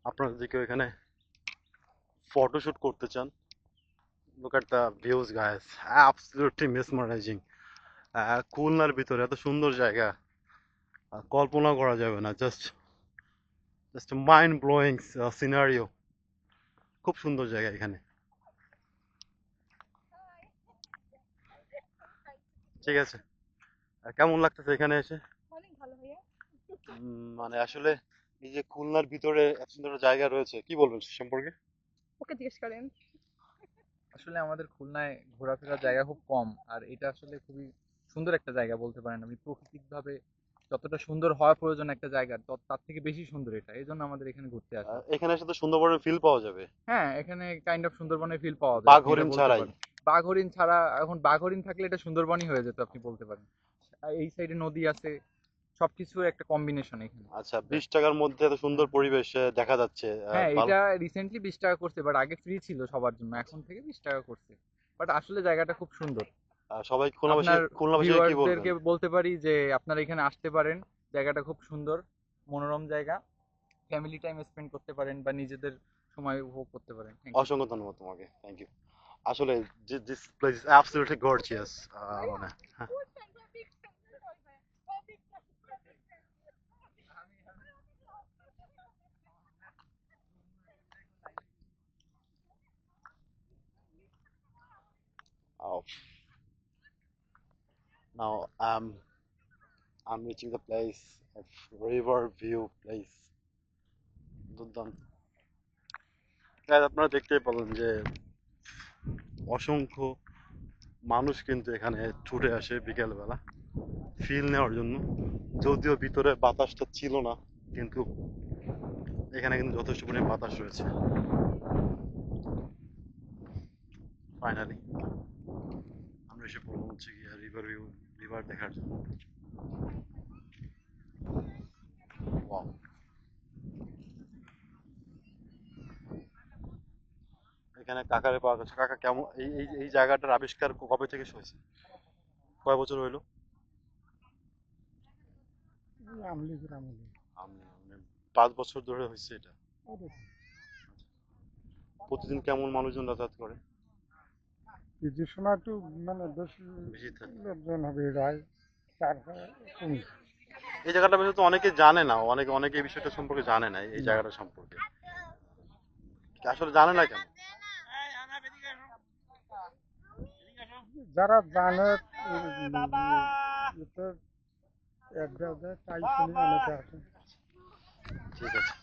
আপনারা যদি কেউ এখানে ফটোশুট করতে চান, look at the views guys, absolutely mesmerizing. খুলনার ভিতরে এত সুন্দর জায়গা কল্পনা করা যাবে না, জাস্ট মাইন্ড ব্লোয়িং সিনারিও। খুব সুন্দর জায়গা এখানে। ঠিক আছে, কেমন লাগতেছে এখানে এসে? অনেক ভালো ভাইয়া। মানে আসলে এই যে খুলনার ভিতরে এত সুন্দর জায়গা রয়েছে, কি বলবেন সে সম্পর্কে? ওকে জিজ্ঞেস করেন। আসলে আমাদের খুলনায় ঘোরাফেরার জায়গা খুব কম, আর এটা আসলে খুবই সুন্দর একটা জায়গা বলতে পারেন। আপনি প্রাকৃতিকভাবে যতটা সুন্দর হওয়া প্রয়োজন একটা জায়গার, তার থেকে বেশি সুন্দর এটা, এই জন্য আমাদের এখানে ঘুরতে আসা। এখানে এসে তো সুন্দরবনের ফিল পাওয়া যাবে। হ্যাঁ, এখানে কাইন্ড অফ সুন্দরবনের ফিল পাওয়া যায়, বাঘ আপনি এটা হরিণ বলতে ছাড়াই। পারেন। বাঘ হরিণ ছাড়া, এখন বাঘ হরিণ থাকলে এটা সুন্দরবনই হয়ে যেত, আপনি বলতে পারেন। আর এই সাইডে নদী আছে, সবকিছুর একটা কম্বিনেশন এখানে। আচ্ছা, 20 টাকার মধ্যে এত সুন্দর পরিবেশ দেখা যাচ্ছে। হ্যাঁ, ভালো। এটা রিসেন্টলি 20 টাকা করছে, বাট আগে ফ্রি ছিল সবার জন্য, এখন থেকে 20 টাকা করছে। বাট আসলে জায়গাটা খুব সুন্দর। সবাই খুলনাবাসী, আপনার খুলনাবাসীকে কি বলবেন? ভিউয়ার্সদেরকে বলতে পারি যে আপনারা এখানে আসতে পারেন, জায়গাটা খুব সুন্দর, মনোরম জায়গা। ফ্যামিলি টাইম স্পেন্ড করতে পারেন বা নিজেদের সময় উপভোগ করতে পারেন। Thank you. অসংখ্য ধন্যবাদ তোমাকে, থ্যাংক ইউ। আসলে this place is absolutely gorgeous. মানে হ্যাঁ। Oh, now I'm reaching the place of river view place. দুর্দান্ত। Guys, আপনারা দেখতেই পেলেন যে অসংখ্য মানুষ কিন্তু এখানে ছুটে আসে বিকেলবেলা ফিল নেওয়ার জন্য। যদিও ভিতরে বাতাসটা ছিল না, কিন্তু এখানে কিন্তু যথেষ্ট পরিমাণে বাতাস রয়েছে। ফাইনালি আমরা এসে পড়লাম হচ্ছে গিয়ে রিভার ভিউ, রিভার দেখার জন্য। Wow. এখানে কাকারে পাওয়া গেছে। কাকা কেমন, এই এই এই জায়গাটার আবিষ্কার কবে থেকে হয়েছে? কয় বছর হইলো? আমলিগের আমলে। মানে 5 বছর ধরে হয়েছে এটা। প্রতিদিন কেমন মানুষজন যাতায়াত করে? ঈদের সময় একটু মানে বেশি বেশি থাকে। লোকজন হবে, রায় তারপরে কমে। এই জায়গাটা বিষয়ে তো অনেকে জানে না, অনেকে এই বিষয়টা সম্পর্কে জানে না, এই জায়গাটা সম্পর্কে আসলে জানে না কেন? যারা জানে এতে এক জায়গায় তাই শুনি অনেকে আসে। ঠিক আছে।